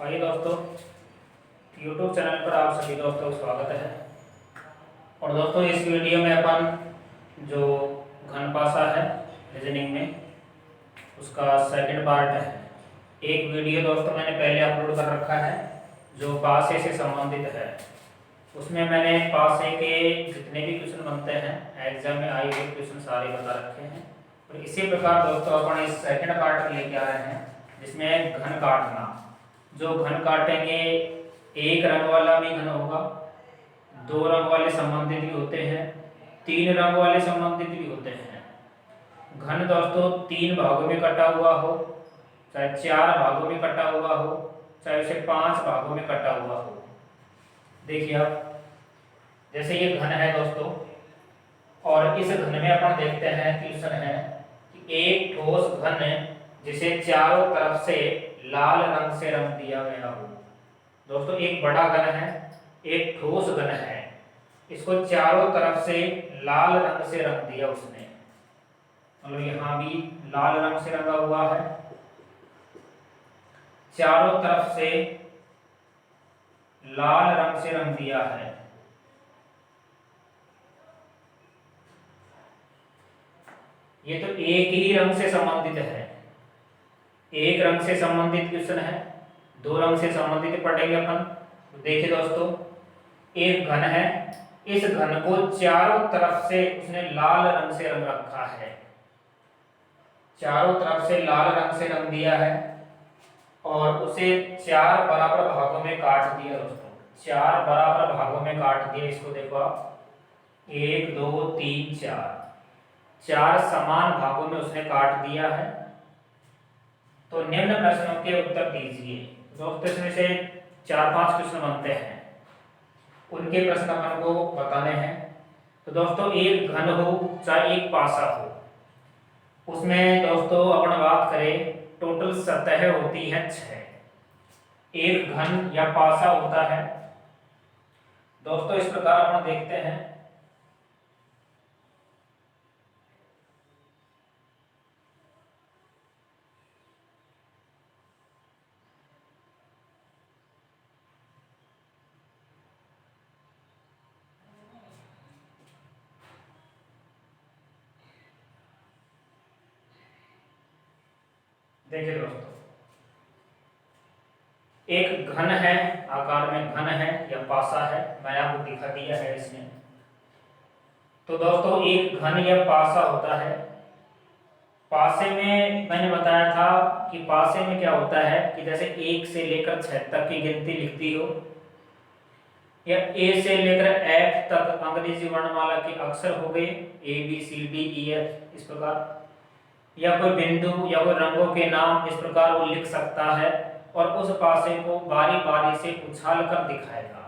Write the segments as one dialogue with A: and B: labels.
A: आइए दोस्तों, YouTube channel पर आप सभी दोस्तों का स्वागत है। और दोस्तों इस वीडियो में अपन जो घनपासा है रीजनिंग में उसका सेकंड पार्ट है। एक वीडियो दोस्तों मैंने पहले अपलोड कर रखा है जो पासे से संबंधित है। उसमें मैंने पासे के जितने भी क्वेश्चन बनते हैं एग्जाम में आए हुए क्वेश्चन सारे बता रखे हैं। और इसी प्रकार दोस्तों अपन इस सेकंड पार्ट में लेके आ रहे हैं जिसमें घन काटना। जो घन काटेंगे एक रंग वाला भी घन होगा, दो रंग वाले संबंधित भी होते हैं, तीन रंग वाले संबंधित भी होते हैं। घन दोस्तों तीन भागों में कटा हुआ हो, चाहे चार भागों में कटा हुआ हो, चाहे उसे पांच भागों में कटा हुआ हो। देखिए आप, जैसे ये घन है दोस्तों, और इस घन में अपन देखते हैं क्वेश्चन है कि एक ठोस घन जिसे चारों तरफ से लाल रंग से रंग दिया गया हो। दोस्तों एक बड़ा घन है, एक ठोस घन है, इसको चारों तरफ से लाल रंग से रंग दिया उसने। मतलब यहां भी लाल रंग से रंगा हुआ है, चारों तरफ से लाल रंग से रंग दिया है। ये तो एक ही रंग से संबंधित है, एक रंग से संबंधित क्वेश्चन है, दो रंग से संबंधित पढ़ेंगे अपन। तो देखिए दोस्तों, एक घन है, इस घन को चारों तरफ से उसने लाल रंग से रंग रखा है, चारों तरफ से लाल रंग से रंग दिया है और उसे चार बराबर भागों में काट दिया दोस्तों। चार बराबर भागों में काट दिया। इसको देखो आप, एक दो तीन चार, चार समान भागों में उसने काट दिया है। तो निम्न प्रश्नों के उत्तर दीजिए। दोस्तों इसमें से चार पांच क्वेश्चन बनते हैं, उनके प्रश्न अपन को बताने हैं। तो दोस्तों एक घन हो चाहे एक पासा हो, उसमें दोस्तों अपन बात करें टोटल सतह होती है 6। एक घन या पासा होता है दोस्तों, इस प्रकार अपन देखते हैं। देखिए दोस्तों, एक घन है, आकार में घन है या पासा है, मैंने आपको दिखा दिया है इसमें। तो दोस्तों एक घन या पासा होता है। पासे में मैंने बताया था कि पासे में क्या होता है कि जैसे 1 से लेकर 6 तक की गिनती लिखती हो, या ए से लेकर एफ तक अंग्रेजी वर्णमाला के अक्षर हो गए, A B C D E F, इस प्रकार, या कोई बिंदु या कोई रंगों के नाम, इस प्रकार वो लिख सकता है और उस पासे को बारी बारी से उछाल कर दिखाएगा।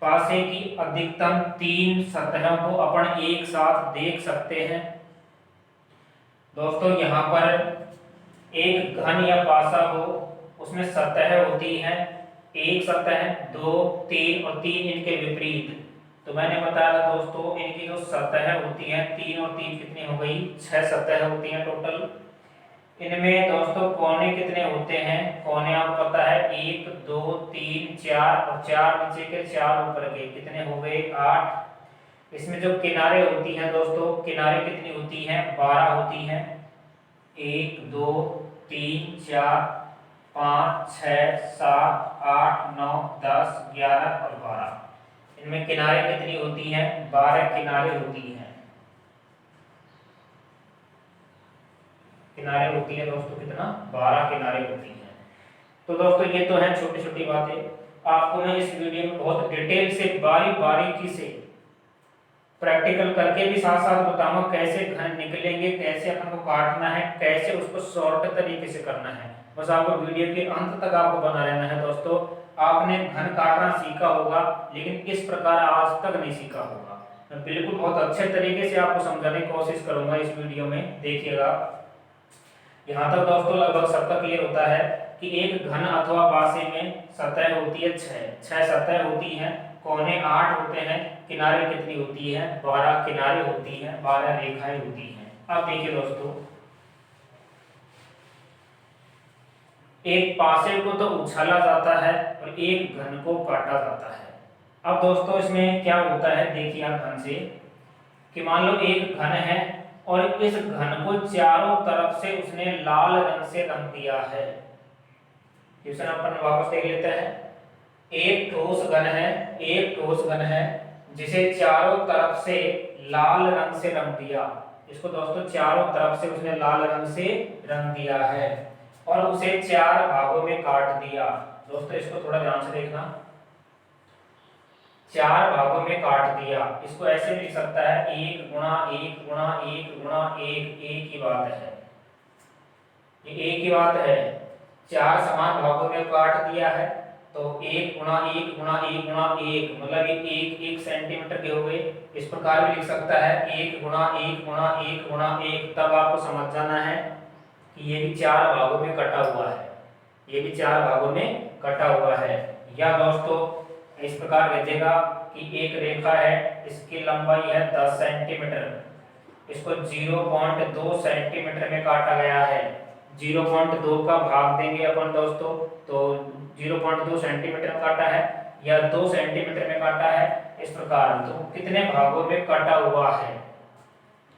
A: पासे की अधिकतम 3 सतहों को अपन एक साथ देख सकते हैं। दोस्तों यहाँ पर एक घन या पासा हो, उसमें सतह होती है, एक सतह, दो, तीन और तीन इनके विपरीत। तो मैंने बताया दोस्तों इनकी जो सतह होती है, तीन और तीन कितनी हो गई, 6 सतह होती हैं टोटल। इनमें दोस्तों कोने कितने होते हैं, कोने आपको पता है 1 2 3 4 और 4 नीचे के 4 ऊपर के, कितने हो गए 8। इसमें जो किनारे होती हैं दोस्तों, किनारे कितनी होती हैं, 12 होती हैं। 1 2 3 4 5 6 7 8 9 10 11 और 12। इनमें किनारे कितनी होती हैं, 12 किनारे होती हैं। किनारे होती है दोस्तों कितना, 12 किनारे होती हैं। तो दोस्तों ये तो है छोटी छोटी बातें। आपको मैं इस वीडियो में बहुत डिटेल से बारीकी से प्रैक्टिकल करके भी साथ साथ बताऊंगा कैसे घन निकलेंगे, कैसे अपन को काटना है, कैसे उसको शॉर्ट तरीके से करना है। बस आपको वीडियो के अंत तक आपको बना रहना है दोस्तों। आपने घन काटना सीखा होगा लेकिन इस प्रकार आज तक नहीं सीखा होगा। मैं बिल्कुल बहुत अच्छे तरीके से आपको समझाने की कोशिश करूंगा इस वीडियो में, देखिएगा। यहाँ तक दोस्तों लगभग सबका क्लियर होता है कि एक घन अथवा पासे में सतह होती है 6 सतह होती हैं, कोने 8 होते हैं, किनारे कितनी होती है, 12 किनारे होती हैं, 12 रेखाएं होती हैं। अब देखिए दोस्तों, एक पासे को तो उछाला जाता है और एक घन को काटा जाता है। अब दोस्तों इसमें क्या होता है देखिए आप ध्यान से, कि मान लो एक घन है और इस घन को चारों तरफ से उसने लाल रंग से रंग दिया है। क्वेश्चन अपन वापस देख लेते हैं। एक ठोस घन है, एक ठोस घन है जिसे चारों तरफ से लाल रंग से रंग दिया। इसको दोस्तों चारों तरफ से उसने लाल रंग से रंग दिया है और उसे चार भागों में काट दिया। दोस्तों इसको थोड़ा ध्यान से देखना, चार भागों में काट दिया। इसको ऐसे लिख सकता है एक गुणा एक गुणा एक गुणा एक ही बात है, ये एक ही बात है। चार समान भागों में काट दिया है तो एक गुणा एक गुणा एक गुणा एक, मतलब ये एक एक सेंटीमीटर के हो गए। इस प्रकार भी लिख सकता है एक गुणा एक गुणा एक गुणा एक। तब आपको समझ जाना है कि ये भी चार भागों में कटा हुआ है, ये भी चार भागों में कटा हुआ है। या दोस्तों इस प्रकार लिखिएगा कि एक रेखा है, इसकी लंबाई है 10 सेंटीमीटर, इसको 0.2 सेंटीमीटर में काटा गया है। 0.2 का भाग देंगे अपन दोस्तों तो 0.2 सेंटीमीटर में काटा है या 2 सेंटीमीटर में काटा है, इस प्रकार तो कितने भागों में कटा हुआ है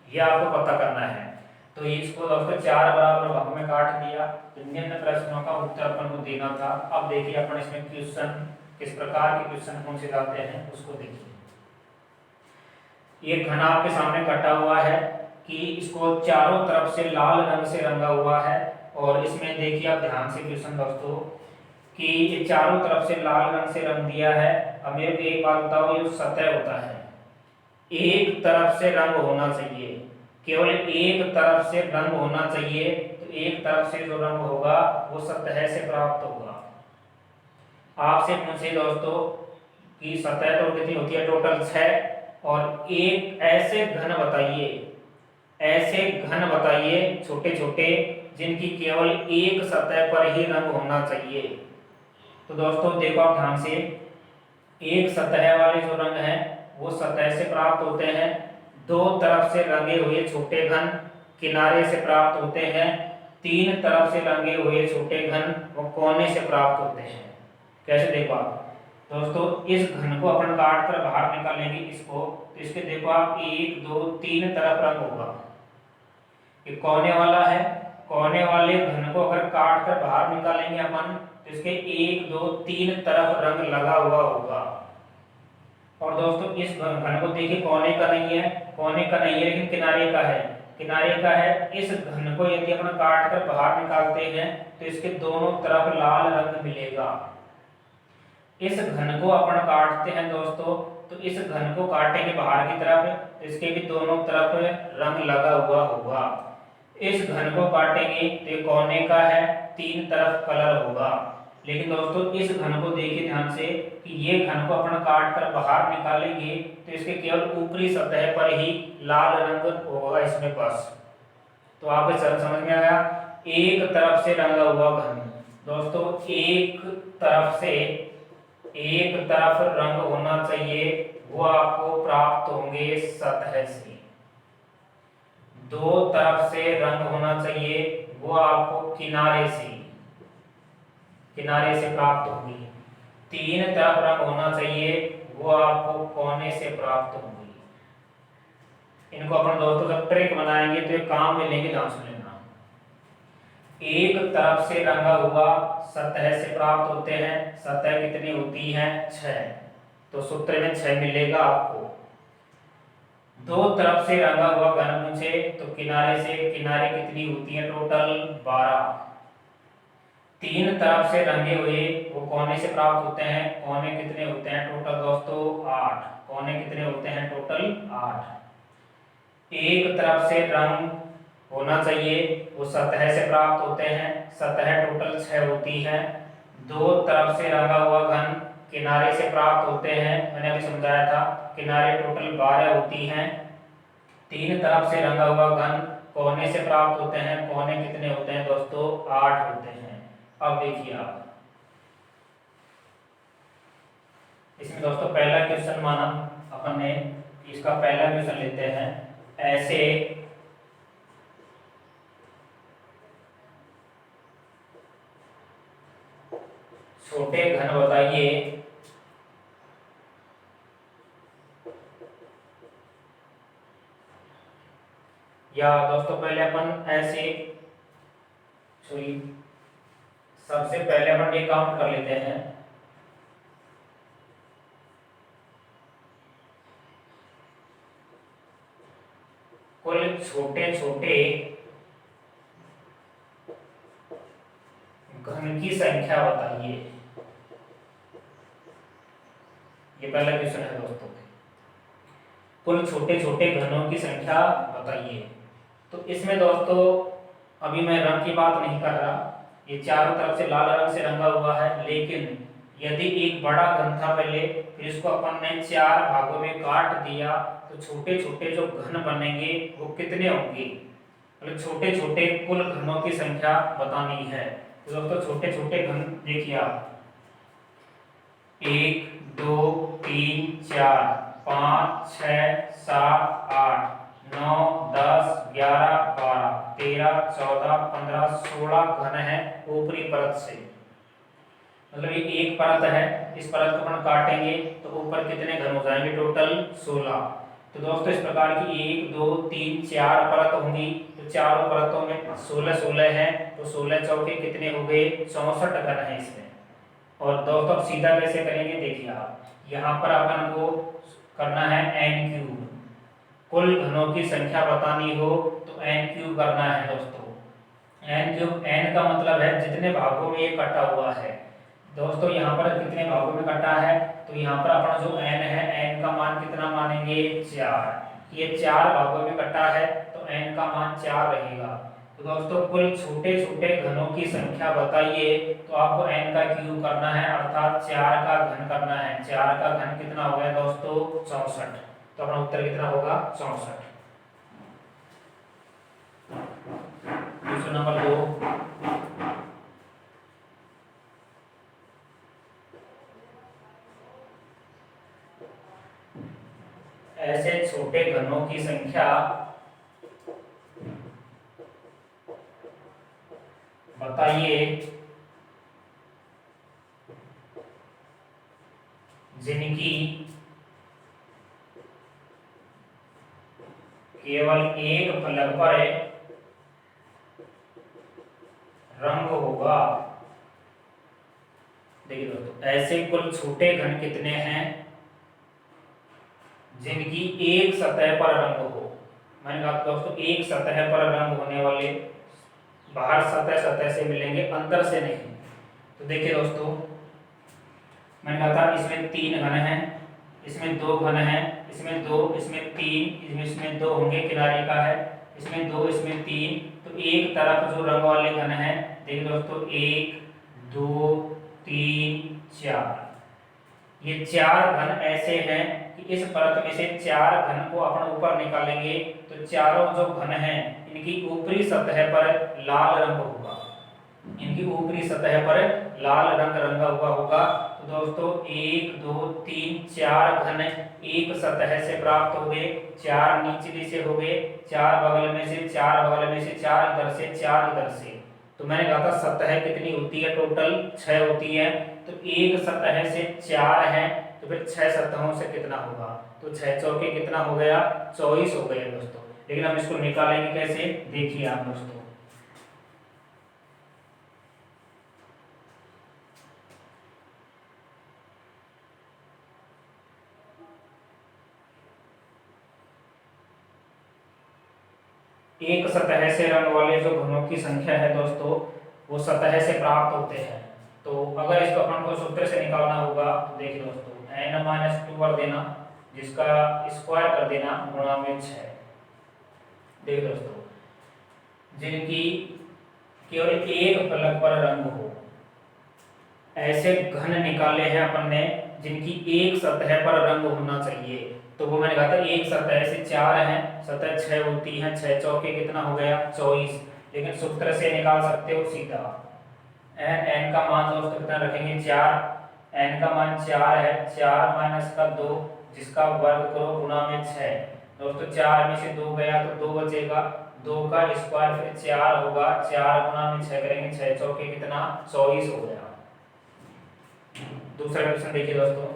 A: यह आपको पता करना है। तो इसको दोस्तों चार बराबर भागों में काट दिया। तो निम्न प्रश्नों का उत्तर अपन को देना था। अब देखिए अपन इसमें क्वेश्चन किस प्रकार के क्वेश्चन कौन से लाते हैं उसको देखिए। ये घन आपके सामने कटा हुआ है कि इसको चारों तरफ से लाल रंग से रंगा हुआ है और इसमें देखिए आप ध्यान से क्वेश्चन दोस्तों कि ये चारों तरफ से लाल रंग से रंग दिया है। अब मेरे को एक बात बताओ, ये सतह होता है, एक तरफ से रंग होना चाहिए, केवल एक तरफ से रंग होना चाहिए। तो एक तरफ से जो रंग होगा वो सतह से प्राप्त होगा। आपसे पूछे दोस्तों कि सतह तो कितनी होती है, टोटल 6, और एक ऐसे घन बताइए, ऐसे घन बताइए छोटे छोटे जिनकी केवल एक सतह पर ही रंग होना चाहिए। तो दोस्तों देखो आप ध्यान से, एक सतह वाले जो रंग हैं वो सतह से प्राप्त होते हैं, दो तरफ से रंगे हुए छोटे घन किनारे से प्राप्त होते हैं, तीन तरफ से रंगे हुए छोटे घन वो कोने से प्राप्त होते हैं। कैसे देखो आप दोस्तों, इस घन को अपन काट कर बाहर निकालेंगे इसको, तो इसके देखो आप एक दो तीन तरफ रंग होगा। ये कोने वाला है, कोने वाले घन को अगर काट कर बाहर निकालेंगे अपन तो इसके एक दो तीन तरफ रंग लगा हुआ होगा। और दोस्तों इस घन को देखिए कोने का नहीं है, कोने का नहीं है लेकिन किनारे का है, किनारे का है। इस घन को यदि अपन काट कर बाहर निकालते हैं तो इसके दोनों तरफ लाल रंग मिलेगा। इस घन को अपन काटते हैं दोस्तों तो इस घन को काटेंगे बाहर की तरफ, इसके भी दोनों तरफ रंग लगा हुआ होगा। इस घन को काटेंगे तो ये कोने का है, तीन तरफ कलर होगा। लेकिन दोस्तों इस घन को देखिए ध्यान से कि ये घन को अपन काट कर बाहर निकालेंगे तो इसके केवल ऊपरी सतह पर ही लाल रंग होगा इसमें बस। तो आपको समझ में आया, एक तरफ से रंगा हुआ घन दोस्तों, एक तरफ रंग होना चाहिए वो आपको प्राप्त होंगे सतह से। दो तरफ से रंग होना चाहिए वो आपको किनारे से प्राप्त होंगी। तीन तरफ रंग होना चाहिए वो आपको कोने से प्राप्त होंगी। इनको अपन दोस्तों जब ट्रिक बनाएंगे तो ये काम में लेंगे, ध्यान से लेना। एक तरफ से रंगा हुआ सतह से प्राप्त होते हैं, सतह कितनी होती है 6, तो सूत्र में 6 मिलेगा आपको। दो तरफ से रंगा हुआ घन पूछे तो किनारे कितनी होती है टोटल 12। तीन तरफ से रंगे हुए वो कोने से प्राप्त होते हैं, कोने कितने होते हैं टोटल दोस्तों 8, कोने कितने होते हैं टोटल 8। एक तरफ से रंग होना चाहिए वो सतह से प्राप्त होते हैं, सतह टोटल 6 होती है। दो तरफ से रंगा हुआ घन किनारे से प्राप्त होते हैं, मैंने अभी समझाया था किनारे टोटल 12 होती हैं। तीन तरफ से रंगा हुआ घन कोने से प्राप्त होते हैं, कोने कितने होते हैं दोस्तों 8 होते हैं। अब देखिए आप इसमें दोस्तों पहला क्वेश्चन माना अपन ने, इसका पहला क्वेश्चन लेते हैं। ऐसे छोटे घन बताइए या दोस्तों पहले अपन ऐसे सॉरी सबसे पहले अपन ये काउंट कर लेते हैं। कुल छोटे छोटे घन की संख्या बताइए। ये पहला क्वेश्चन है दोस्तों। कुल छोटे छोटे घनों की संख्या बताइए। तो इसमें दोस्तों अभी मैं रंग की बात नहीं कर रहा, ये चारों तरफ से लाल रंग से रंगा हुआ है, लेकिन यदि एक बड़ा घन था पहले, फिर इसको अपन ने 4 भागों में काट दिया, तो छोटे छोटे जो घन बनेंगे वो कितने होंगे, मतलब छोटे छोटे कुल घनों की संख्या बतानी है। तो दोस्तों छोटे छोटे घन देखिए आप, 1 2 3 4 5 6 7 8 9 10 11 12 13 14 15 16 घन है ऊपरी परत से। मतलब ये एक परत है, इस परत को अपन काटेंगे तो ऊपर कितने घन हो जाएंगे, टोटल 16। तो दोस्तों इस प्रकार की 1 2 3 4 परत होंगी, तो चारों परतों में 16 16 है, तो 16 चौके कितने हो गए, 64 घन है इसमें। और दोस्तों अब सीधा कैसे करेंगे देखिए आप, यहाँ पर अपन को करना है n क्यूब। कुल घनों की संख्या बतानी हो तो n क्यूब करना है दोस्तों। n क्यूब, n का मतलब है जितने भागों में ये कटा हुआ है। दोस्तों यहाँ पर कितने भागों में कटा है, तो यहाँ पर अपना जो n है, n का मान कितना मानेंगे, 4। ये 4 भागों में कटा है तो n का मान 4 रहेगा। तो दोस्तों कुल छोटे छोटे घनों की संख्या बताइए, तो आपको n का क्यूब करना है, अर्थात 4 का घन करना है। 4 का घन कितना हो गया दोस्तों, 64। तो अपना उत्तर कितना होगा, 64। क्वेश्चन नंबर 2, ऐसे छोटे घनों की संख्या बताइए जिनकी केवल एक फलक पर रंग होगा। देखिए दोस्तों, ऐसे कुल छोटे घन कितने हैं जिनकी एक सतह पर रंग हो। मैंने कहा दोस्तों एक सतह पर रंग होने वाले बाहर सतह सतह से मिलेंगे, अंदर से नहीं। तो देखिए दोस्तों, मैंने कहा था इसमें 3 घन हैं, इसमें 2 घन हैं, इसमें 2, इसमें 3, इसमें 2 होंगे, किनारे का है, इसमें 2, इसमें 3। तो एक तरफ जो रंग वाले घन हैं, देखिए दोस्तों 1 2 3 4, ये 4 घन ऐसे हैं कि इस परत में से 4 घन को अपन ऊपर निकालेंगे तो चारों जो घन हैं इनकी ऊपरी सतह पर लाल रंग होगा, इनकी ऊपरी सतह पर लाल रंग रंगा हुआ होगा। तो दोस्तों 1 2 3 4 घन एक सतह से प्राप्त हो गए, 4 निचली से हो गए, 4 बगल में से, 4 बगल में से, 4 इधर से, 4 इधर से। तो मैंने कहा था सतह कितनी होती है, टोटल 6 होती है। तो एक सतह से 4 है, तो फिर 6 सतहों से कितना होगा, तो 6 चौके कितना हो गया, 24 हो गया दोस्तों। लेकिन हम इसको निकालेंगे कैसे, देखिए आप दोस्तों, एक सतह से रंग वाले जो घनों की संख्या है दोस्तों, वो सतह से प्राप्त होते हैं। तो अगर इसको अपन को सूत्र से निकालना होगा तो देखिए दोस्तों, n-2 कर देना, जिसका स्क्वायर कर देना, गुणा में 6। देखिए दोस्तों, जिनकी केवल एक फलक पर रंग हो, ऐसे घन निकाले हैं अपन ने जिनकी एक सतह पर रंग होना चाहिए। तो वो मैंने कहा था एक सतह से 4 है, सतह 6 होती है, 6 चौके कितना हो गया, 24। लेकिन सूत्र से निकाल सकते हो सीधा। n का मान दोस्तों कितना रखेंगे, 4। n का मान 4 है, 4 माइनस का 2, जिसका वर्ग करो, गुणा में 6। दोस्तों 4 में से 2 गया तो 2 बचेगा, 2 का स्क्वायर फिर 4 होगा, 4 गुणा में 6 करेंगे, 6 चौके कितना, 24 हो गया। दूसरा क्वेश्चन देखिए दोस्तों,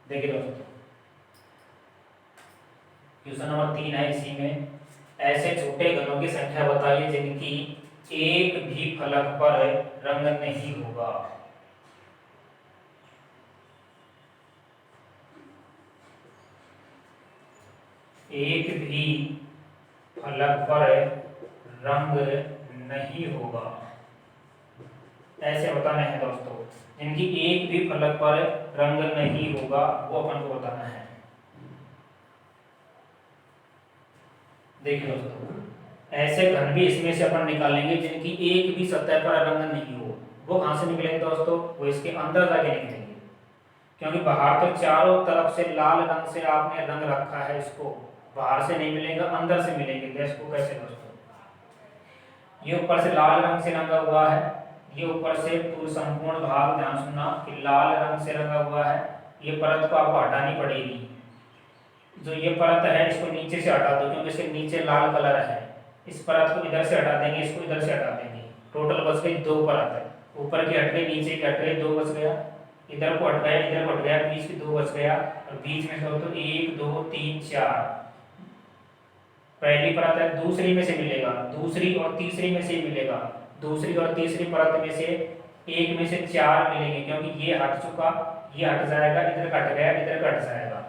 A: देखिए दोस्तों क्वेश्चन नंबर 3 है। इसी में ऐसे छोटे घनों की संख्या बताइए जिनकी एक भी फलक पर रंग नहीं होगा। एक भी फलक पर रंग नहीं होगा, ऐसे बताना है दोस्तों। जिनकी एक भी फलक पर रंग नहीं होगा वो अपन को बताना है। देखिए दोस्तों, ऐसे घन भी इसमें से अपन निकालेंगे जिनकी एक भी सतह पर रंग नहीं हो। वो कहां से निकलेंगे दोस्तों? वो इसके अंदर जाके निकलेंगे, क्योंकि बाहर तो चारों तरफ से लाल रंग से आपने रंग रखा है, इसको बाहर से नहीं मिलेगा, अंदर से मिलेंगे। देखो कैसे दोस्तों, ये ऊपर से लाल रंग से रंगा हुआ है, ये ऊपर से पूर्ण संपूर्ण भाग, ध्यान सुनना, कि लाल रंग से रंगा हुआ है। ये परत को आपको हटानी पड़ेगी। जो ये परत है इसको नीचे से हटा दो, क्योंकि इसके नीचे लाल कलर है। इस परत को इधर से हटा देंगे, इसको इधर से हटा देंगे। टोटल बच गई 2 परत है। ऊपर की हट गई, नीचे की हट गई, 2 बच गया। इधर को हट गया, इधर को हट गया, बीच की 2 बच गया। और बीच में तो 1 2 3 4 पहली परत है, दूसरी में से मिलेगा, दूसरी और तीसरी में से मिलेगा। दूसरी और तीसरी परत में से एक में से 4 मिलेंगे, क्योंकि ये हट चुका, ये हट जाएगा, इधर कट गया, इधर कट जाएगा।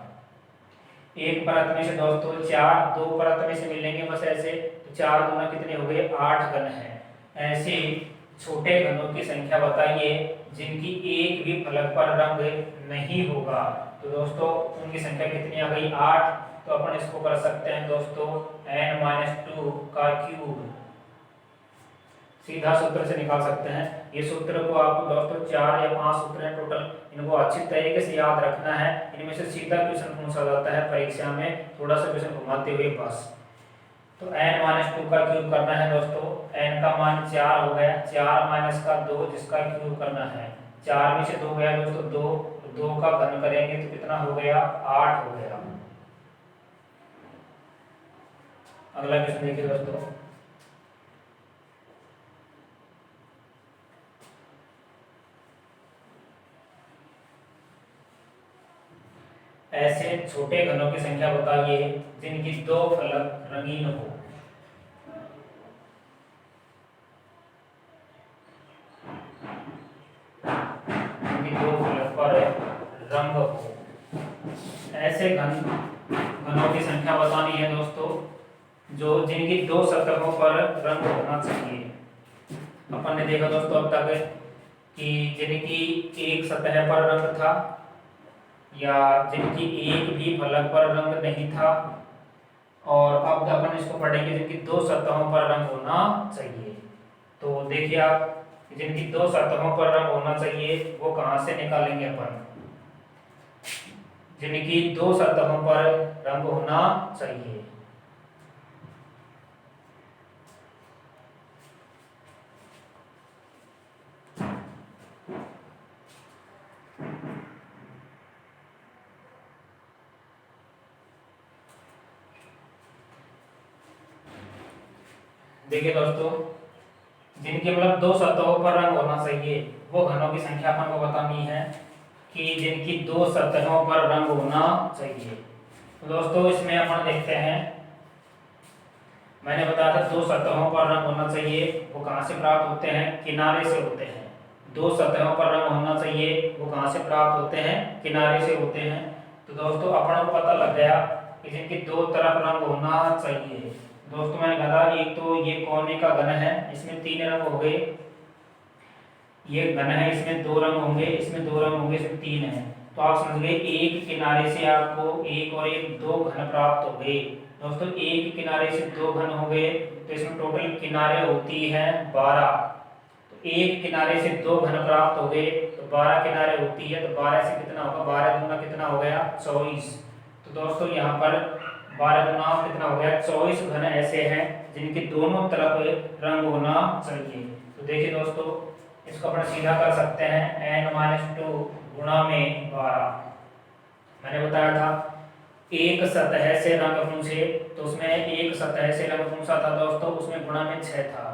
A: एक परत में से दोस्तों 4, 2 परत में से मिलेंगे बस ऐसे। तो 4 दूना कितने हो गए? 8 घन है। ऐसे छोटे घनों की संख्या बताइए जिनकी एक भी फलक पर रंग नहीं होगा। तो दोस्तों उनकी संख्या कितनी आ गई? 8। तो अपन इसको कर सकते हैं दोस्तों n-2 का क्यूब। सीधा सूत्र से निकाल सकते हैं। ये सूत्र को आपको दोस्तों 4 या 5 सूत्र हैं टोटल, इनको अच्छी तरीके से याद रखना है। इनमें से सीधा क्वेश्चन पूछा जाता है परीक्षा में, थोड़ा सा क्वेश्चन घुमाते हुए बस। तो n-2 का क्यूब करना है दोस्तों। n का मान 4 हो गया, 4 माइनस का 2 जिसका क्यूब करना है। 4 में से 2 गया दोस्तों 2, तो 2 का घन करेंगे तो कितना हो गया? 8 हो गया। अगला क्वेश्चन देखिए दोस्तों, ऐसे छोटे घनों की संख्या बताइए जिनकी 2 फलक रंगीन हो। जिनकी 2 फलक पर रंग हो, ऐसे घनों की संख्या बतानी है दोस्तों जो जिनकी 2 सतहों पर रंग होना चाहिए। अपन ने देखा दोस्तों अब तक कि जिनकी एक सतह पर रंग था या जिनकी एक भी फलक पर रंग नहीं था, और अब अपन इसको पढ़ेंगे जिनकी 2 सतहों पर रंग होना चाहिए। तो देखिए आप, जिनकी 2 सतहों पर रंग होना चाहिए वो कहां से निकालेंगे अपन? जिनकी 2 सतहों पर रंग होना चाहिए, देखिए दोस्तों जिनकी मतलब 2 सतहों पर रंग होना चाहिए वो घनों की संख्या अपन को बतानी है कि जिनकी 2 सतहों पर रंग होना चाहिए। तो दोस्तों इसमें अपन देखते हैं, मैंने बताया था 2 सतहों पर रंग होना चाहिए, वो कहां से प्राप्त होते हैं? किनारे से होते हैं। 2 सतहों पर रंग होना चाहिए वो कहां से प्राप्त होते हैं? किनारे से होते हैं। तो दोस्तों अपन को पता लग गया कि जिनकी 2 तरफ रंग होना चाहिए। दोस्तों मैंने कहा एक तो ये कोने का घन है, इसमें 3 रंग हो गए। ये घन है, इसमें 2 रंग होंगे, इसमें 2 रंग होंगे, इसमें 3 है। तो आप समझ गए एक किनारे से आपको 1 और 1 2 घन प्राप्त हो गए। दोस्तों एक किनारे से 2 घन हो गए तो इसमें टोटल किनारे होती है 12। तो एक किनारे से 2 घन प्राप्त हो गए तो 12 किनारे होती है। तो 12 से कितना होगा? 12 दूना कितना हो गया? 24। तो दोस्तों यहाँ पर 12 गुना कितना हो गया? 24 घन ऐसे हैं जिनके दोनों तरफ रंग होना चाहिए। तो देखिए दोस्तों इसको अपन सीधा कर सकते हैं n-2 गुणा में 12। मैंने बताया था एक सतह से रंग पूछे तो उसमें एक सतह से रंग पूछा था दोस्तों, उसमें गुणा में 6 था।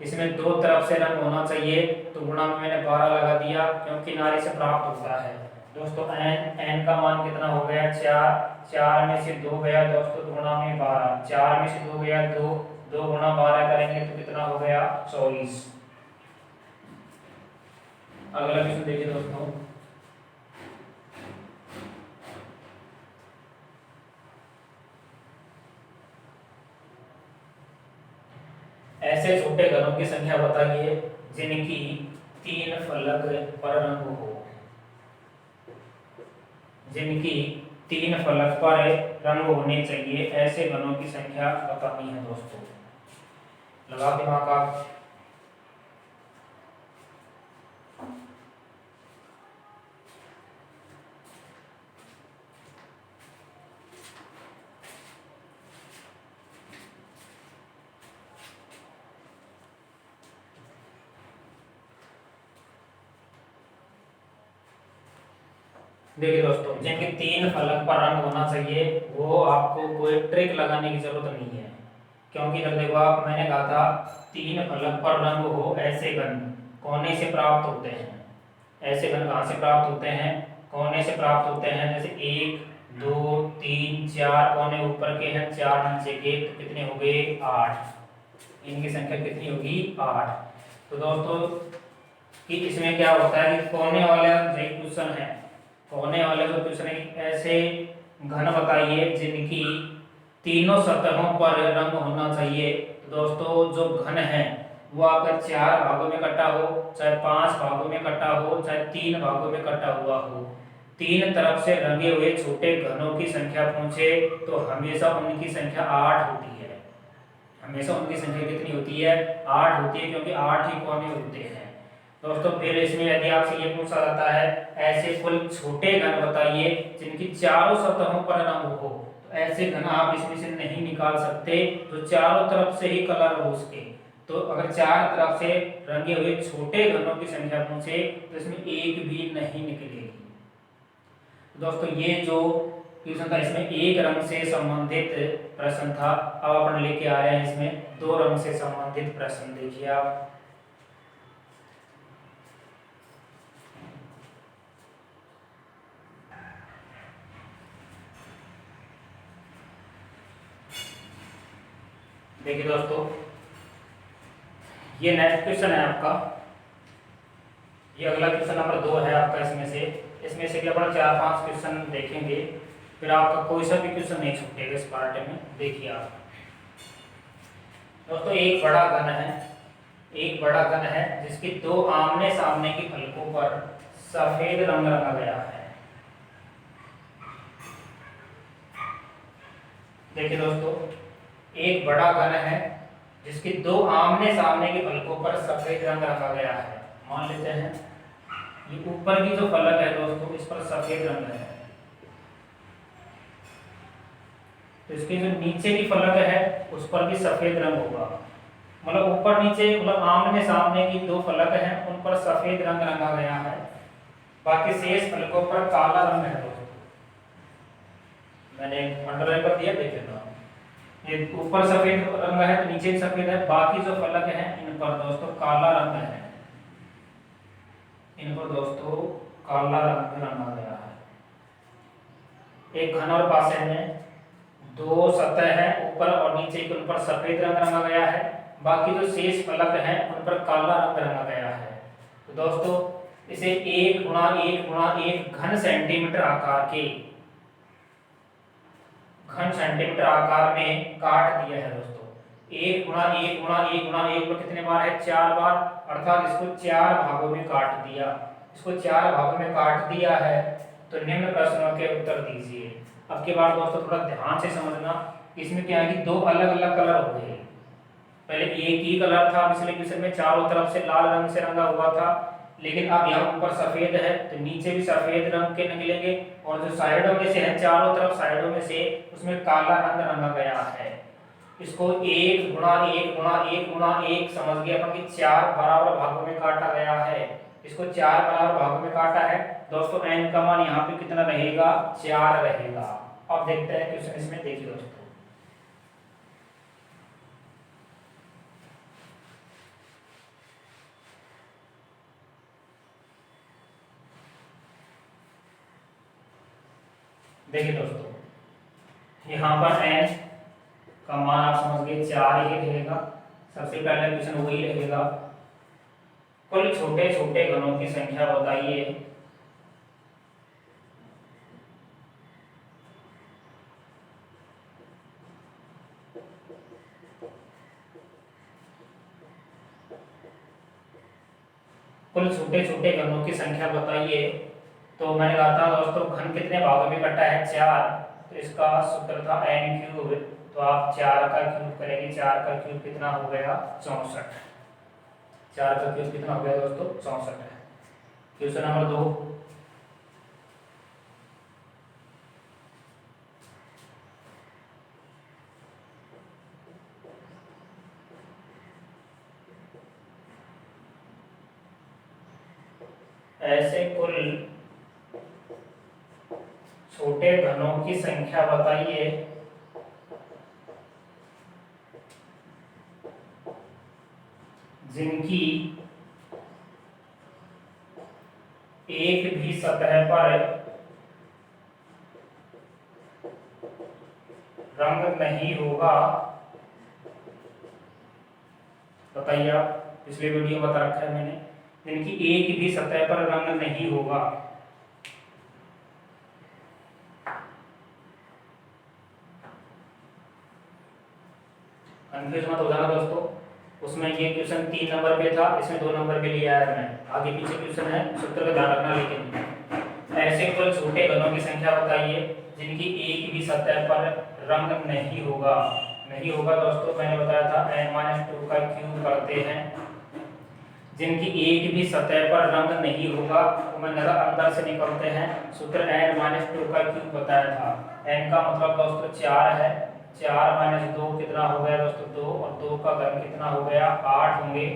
A: इसमें दो तरफ से रंग होना चाहिए तो गुणा में मैंने 12 लगा दिया, क्योंकि किनारे से प्राप्त होता है दोस्तों। n का मान कितना हो गया 4, 4 में से 2 गया दोस्तों, तो गुणा में 12, 4 में से 2 गया 2, 2 गुणा 12 करेंगे तो कितना हो गया 24। अगला क्वेश्चन देखिए दोस्तों, ऐसे छोटे घनों की संख्या बताइए जिनकी 3 फलक पर रंग हो। जिनकी 3 फलक पर रंग होने चाहिए, ऐसे घनों की संख्या बतानी है दोस्तों। लगा दिमाग आप। देखिए दोस्तों, जिनके 3 फलक पर रंग होना चाहिए वो आपको कोई ट्रिक लगाने की जरूरत नहीं है, क्योंकि जब देखो आप, मैंने कहा था 3 फलक पर रंग हो ऐसे घन कोने से प्राप्त होते हैं। ऐसे घन कहाँ से प्राप्त होते हैं, कोने से प्राप्त होते हैं। जैसे 1 2 3 4 कोने ऊपर के हैं, 4 नीचे के, तो कितने हो गए 8। इनकी संख्या कितनी होगी 8। तो दोस्तों कि इसमें क्या होता है कि कोने वाला जो क्वेश्चन है, कोने वाले जो क्वेश्चन है, ऐसे घन बताइए जिनकी तीनों सतहों पर रंग होना चाहिए। तो दोस्तों जो घन है वो आपका 4 भागों में कटा हो, चाहे 5 भागों में कटा हो, चाहे 3 भागों में कटा हुआ हो, 3 तरफ से रंगे हुए छोटे घनों की संख्या पूछे तो हमेशा उनकी संख्या 8 होती है। हमेशा उनकी संख्या कितनी होती है 8 होती है, क्योंकि 8 ही कोने होते हैं दोस्तों। फिर इसमें यदि आपसे ये पूछा जाता है ऐसे कुल छोटे घन बताइए जिनकी चारों सतहों पर रंग हो, तो ऐसे घन आप इसमें से नहीं निकाल सकते जो चारों तरफ से ही कलर हो उसके। तो अगर 4 तरफ से रंगे हुए छोटे घनों की संख्या पूछे तो इसमें एक भी नहीं निकलेगी दोस्तों। ये जो क्वेश्चन था इसमें एक रंग से संबंधित प्रश्न था। अब अपन लेके आ रहे हैं इसमें 2 रंग से संबंधित प्रश्न। देखिए आप, देखिए दोस्तों, ये नेक्स्ट क्वेश्चन है आपका। ये अगला क्वेश्चन नंबर 2 है आपका। इसमें से अपन 4-5 क्वेश्चन देखेंगे, फिर आपका कोई सा भी क्वेश्चन नहीं छूटेगा इस पार्ट में। देखिए आप दोस्तों, एक बड़ा घन है जिसकी 2 आमने सामने की फलकों पर सफेद रंग रंगा गया है। देखिए दोस्तों, एक बड़ा घन है जिसकी 2 आमने सामने के फलकों पर सफेद रंग रंगा गया है। मान लेते हैं ये ऊपर की जो फलक है दोस्तों, इस पर सफेद रंग है, तो इसकी जो नीचे की फलक है उस पर भी सफेद रंग होगा। मतलब ऊपर नीचे, मतलब आमने सामने की 2 फलक हैं उन पर सफेद रंग रंगा गया है, बाकी शेष फलकों पर काला रंग है दोस्तों। मैंने अंडरलाइन कर दिया, देख लेना। ये ऊपर सफेद रंग है तो नीचे भी सफेद है, बाकी जो फलक हैं इन पर दोस्तों काला रंग है। इन पर दोस्तों काला रंग रंगा गया है। एक घन और पासे में 2 सतह है, ऊपर और नीचे की, उन पर सफेद रंग रंगा गया है, बाकी जो शेष फलक हैं उन पर काला रंग रंगा गया है। तो दोस्तों इसे 1 गुणा 1 गुणा 1 घन सेंटीमीटर आकार में काट दिया है दोस्तों। 1 गुणा 1 गुणा 1 गुणा 1 पर कितने बार है 4 बार, अर्थात इसको 4 भागों में काट दिया। इसको 4 भागों में काट दिया है, तो निम्न प्रश्नों के उत्तर दीजिए। अब के बाद दोस्तों थोड़ा ध्यान से समझना, इसमें क्या है कि 2 अलग अलग कलर हो गए। पहले एक ही कलर था पिछले क्वेश्चन में, चारों तरफ से लाल रंग से रंगा हुआ था, लेकिन अब यहाँ ऊपर सफेद है तो नीचे भी सफेद रंग के निकलेंगे, और जो साइडों में से है, चारों तरफ साइडों में से, उसमें काला रंग रंगा गया है। इसको 1 गुणा 1 गुणा 1 गुणा 1 समझ गए अपन कि 4 बराबर भागों में काटा गया है। इसको 4 बराबर भागों में काटा है दोस्तों। n का मान यहाँ पे कितना रहेगा 4 रहेगा। अब देखते हैं क्वेश्चन इसमें, देखिए दोस्तों। देखिए दोस्तों, यहाँ पर n का मान आप समझ गए 4 ही रहेगा। सबसे पहले क्वेश्चन वही रहेगा, कुल छोटे छोटे घनों की संख्या बताइए। कुल छोटे छोटे घनों की संख्या बताइए। तो मैंने कहा था दोस्तों, घन कितने भागों में कटा है? 4। तो इसका सूत्र था n क्यूब। तो आप 4 का क्यूब करेंगे, 4 का क्यूब कितना हो गया? 64। 4 का क्यूब कितना हो गया दोस्तों? 64 है। क्वेश्चन नंबर 2, ऐसे कुल छोटे घनों की संख्या बताइए जिनकी एक भी सतह पर रंग नहीं होगा। बताइए आप, पिछले वीडियो में बता रखा है मैंने, जिनकी एक भी सतह पर रंग नहीं होगा। कंफ्यूज मत हो जाना दोस्तों, उसमें ये क्वेश्चन 3 नंबर पे था, इसमें 2 नंबर पे लिया है मैं, आगे पीछे क्वेश्चन है, सूत्र का ध्यान रखना। लेकिन ऐसे कुल छोटे घनों की संख्या बताइए जिनकी एक भी सतह पर रंग नहीं होगा। नहीं होगा दोस्तों, मैंने बताया था n-2 का क्यूब करते हैं। जिनकी एक भी सतह पर रंग नहीं होगा तो मैं नजर अंदर से निकलते हैं। सूत्र n-2 का क्यूब बताया था। n का मतलब दोस्तों 4 है। 4 - 2 कितना हो गया दोस्तों? 2, और 2 का घन कितना हो गया? 8 होंगे।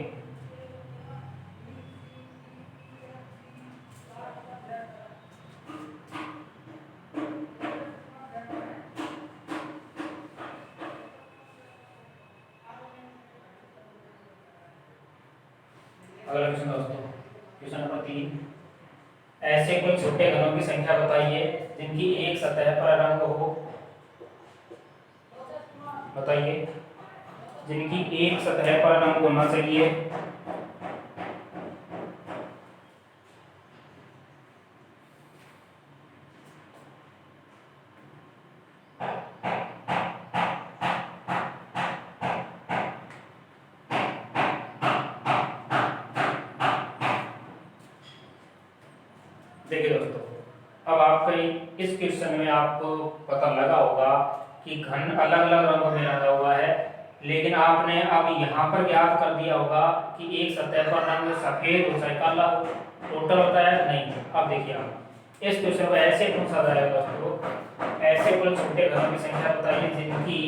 A: अगला क्वेश्चन दोस्तों, क्वेश्चन नंबर 3, ऐसे कुल छोटे घनों की संख्या बताइए जिनकी एक सतह पर रंग हो। बताइए, जिनकी एक सतह पर रंग होना चाहिए। देखिए दोस्तों, अब आपके इस क्वेश्चन में आपको पता लगा होगा कि घन अलग अलग रंगों में रंगा हुआ है, लेकिन आपने अब यहाँ पर याद कर दिया होगा कि एक सतह पर रंग सफेद हो चाहे काला हो, टोटल होता है नहीं। अब देखिए, आप इस क्वेश्चन को ऐसे पूछा जाएगा दोस्तों, ऐसे कुल छोटे घनों की संख्या बताइए जिनकी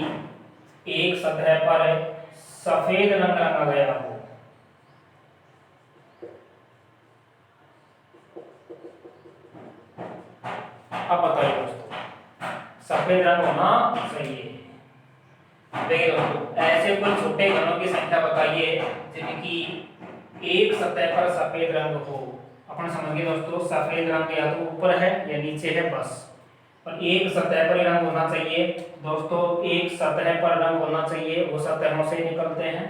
A: एक सतह पर सफेद रंग रंगा गया हो। अब बताइए दोस्तों, सफेद रंग होना चाहिए। देखिए दोस्तों, ऐसे कुल छोटे घनों की संख्या बताइए जिनकी एक सतह पर सफेद रंग हो। अपन समझ गए दोस्तों, सफेद रंग या तो ऊपर है या नीचे है बस, और एक सतह पर रंग होना चाहिए। दोस्तों, एक सतह पर रंग होना चाहिए, वो सतहों से निकलते हैं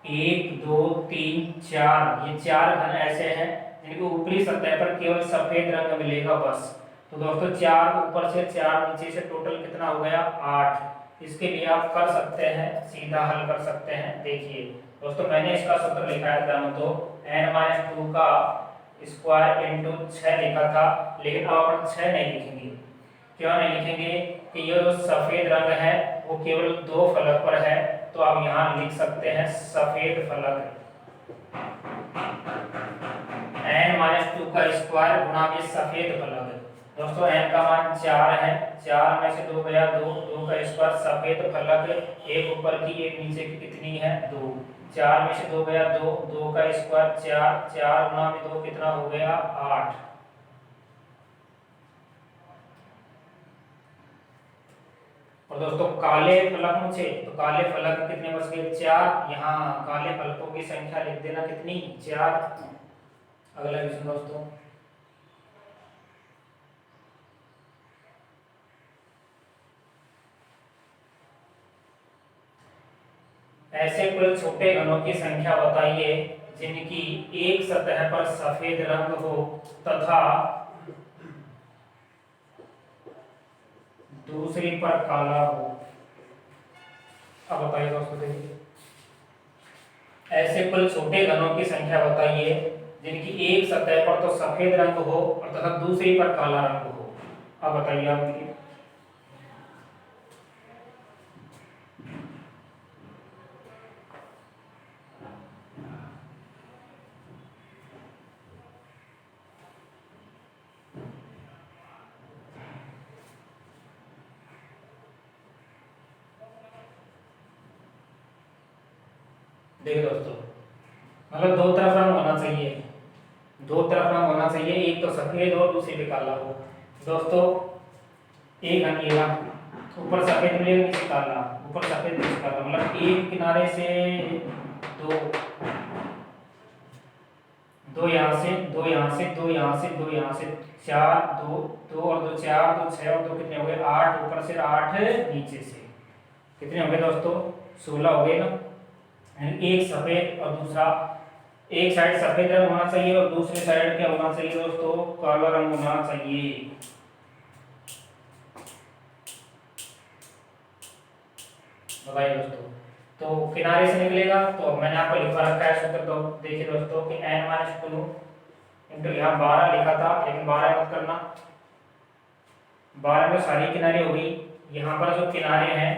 A: 1 2 3 4। ये 4 घन ऐसे हैं जिनकी ऊपरी सतह पर केवल सफेद रंग मिलेगा बस। तो दोस्तों, 4 ऊपर से 4 नीचे से, टोटल कितना हो गया? 8। इसके लिए आप कर सकते हैं, सीधा हल कर सकते हैं। देखिए दोस्तों, मैंने इसका सूत्र लिखा है, तो n-2 का स्क्वायर इंटू 6 लिखा था, लेकिन अब अपन 6 नहीं लिखेंगे। क्यों नहीं लिखेंगे? कि ये जो सफेद रंग है वो केवल 2 फलक पर है, तो आप यहाँ लिख सकते हैं सफेद फलक। n-2 का स्क्वायर गुणा में सफेद फलक। दोस्तों, n का मान 4 है, 4 में से 2 गया 2, 2 का स्क्वायर सफेद फलक, एक ऊपर की एक नीचे की कितनी है? 2। 4 में से 2 गया 2, 2 का स्क्वायर 4, 4 गुणा में 2 कितना हो गया? 8। और दोस्तों काले फलक पूछे तो काले फलक कितने बच गए? 4। यहाँ काले फलकों की संख्या लिख देना कितनी? 4। अगला क्वेश्चन दोस्तों, ऐसे कुल छोटे घनों की संख्या बताइए जिनकी एक सतह पर सफेद रंग हो तथा दूसरी पर काला हो। अब बताइए दोस्तों, देखिए ऐसे कुल छोटे घनों की संख्या बताइए जिनकी एक सतह पर तो सफेद रंग हो और तथा दूसरी पर काला रंग हो। अब बताइए आप, देखिए देखिए दोस्तों, मतलब दो तरफ रंग होना चाहिए, दो तरफ रंग होना चाहिए, एक तो सफेद और दूसरी पे काला हो। दोस्तों एक घन ये रहा, ऊपर सफेद मिलेगा नीचे काला, ऊपर सफेद नीचे काला, मतलब एक किनारे से दो, दो यहाँ से, दो यहाँ से, दो यहाँ से, दो यहाँ से, 4, 2, 2 और 2 4, 2 6 और 2 कितने हो गए? 8 ऊपर से, 8 नीचे से, कितने हो गए दोस्तों? 16 हो गए ना। एक सफेद और दूसरा, एक साइड सफेद रंग होना चाहिए और दूसरी साइड क्या होना चाहिए दोस्तों? काला रंग होना चाहिए। बताइए दोस्तों, तो किनारे से निकलेगा तो मैंने आपको लिखवा रखा है सूत्र, तो देखिए दोस्तों कि n-2 इंटू, यहाँ 12 लिखा था लेकिन 12 मत करना, 12 में सारी किनारे हो गई। यहाँ पर जो किनारे हैं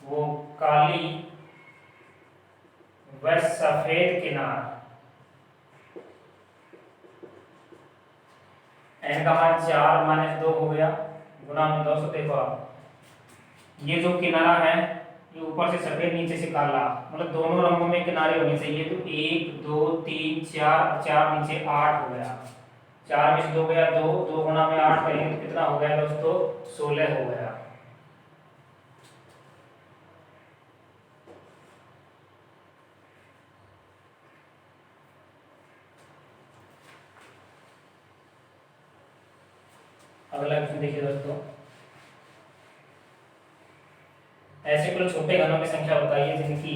A: वो काली व सफेद किनार, n का मान 4 - 2 हो गया, गुणा में दोस्तों देखो आप, ये जो किनारा है ये ऊपर से सफेद नीचे से काला, मतलब दोनों रंगों में किनारे होने चाहिए। तो 1 2 3 4, 4 नीचे 8 हो गया, 4 में से 2 गया 2, 2 गुणा में 8 करेंगे तो कितना हो गया दोस्तों? 16 हो गया। अगला क्वेश्चन देखिए दोस्तों, ऐसे कुल छोटे घनों की संख्या बताइए जिनकी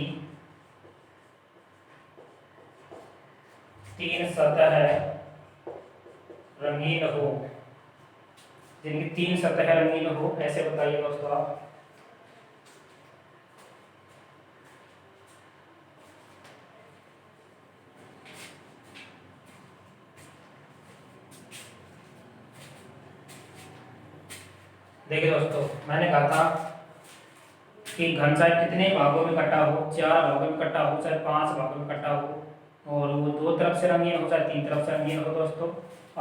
A: 3 सतह रंगीन हो, जिनकी 3 सतह रंगीन हो, ऐसे बताइए दोस्तों आप। देखिए दोस्तों, मैंने कहा था कि घन चाहे कितने भागों में कटा हो, 4 भागों में कटा हो, चाहे 5 भागों में कटा हो, और वो 2 तरफ से रंगीन हो चाहे 3 तरफ से रंगीन हो, दोस्तों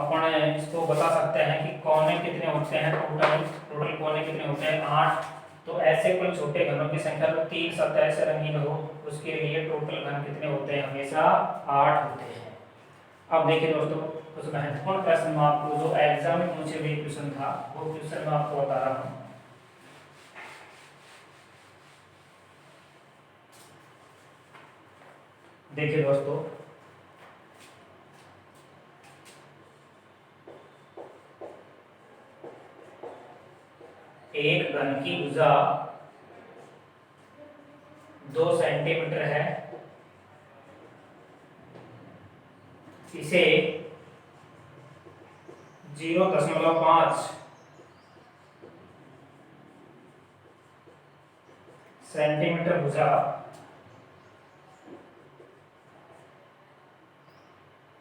A: अपन इसको बता सकते हैं कि कोने कितने होते हैं, टोटल कोने कितने होते हैं? 8। तो ऐसे कुल छोटे घनों की संख्या जो 3 सतह से रंगीन हो उसके लिए टोटल घन कितने होते हैं? हमेशा 8 होते हैं। अब देखिए दोस्तों, कुछ महत्वपूर्ण प्रश्न में आपको जो एग्जाम में पूछे गए क्वेश्चन था वो क्वेश्चन मैं आपको बता रहा हूँ। देखिए दोस्तों, एक घन की भुजा 2 सेंटीमीटर है, इसे 0.5 सेंटीमीटर भुजा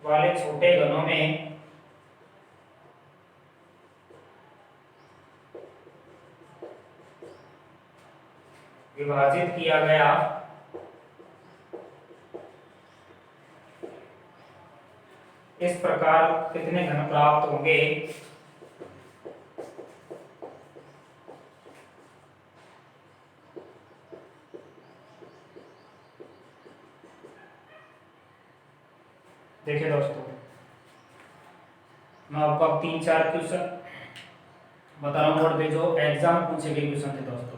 A: वाले छोटे घनों में विभाजित किया गया इस प्रकार कितने घन प्राप्त होंगे? देखिए दोस्तों, मैं आपको अब 3-4 क्वेश्चन बता रहा हूँ बोर्ड पे जो एग्जाम पूछे गए क्वेश्चन थे दोस्तों।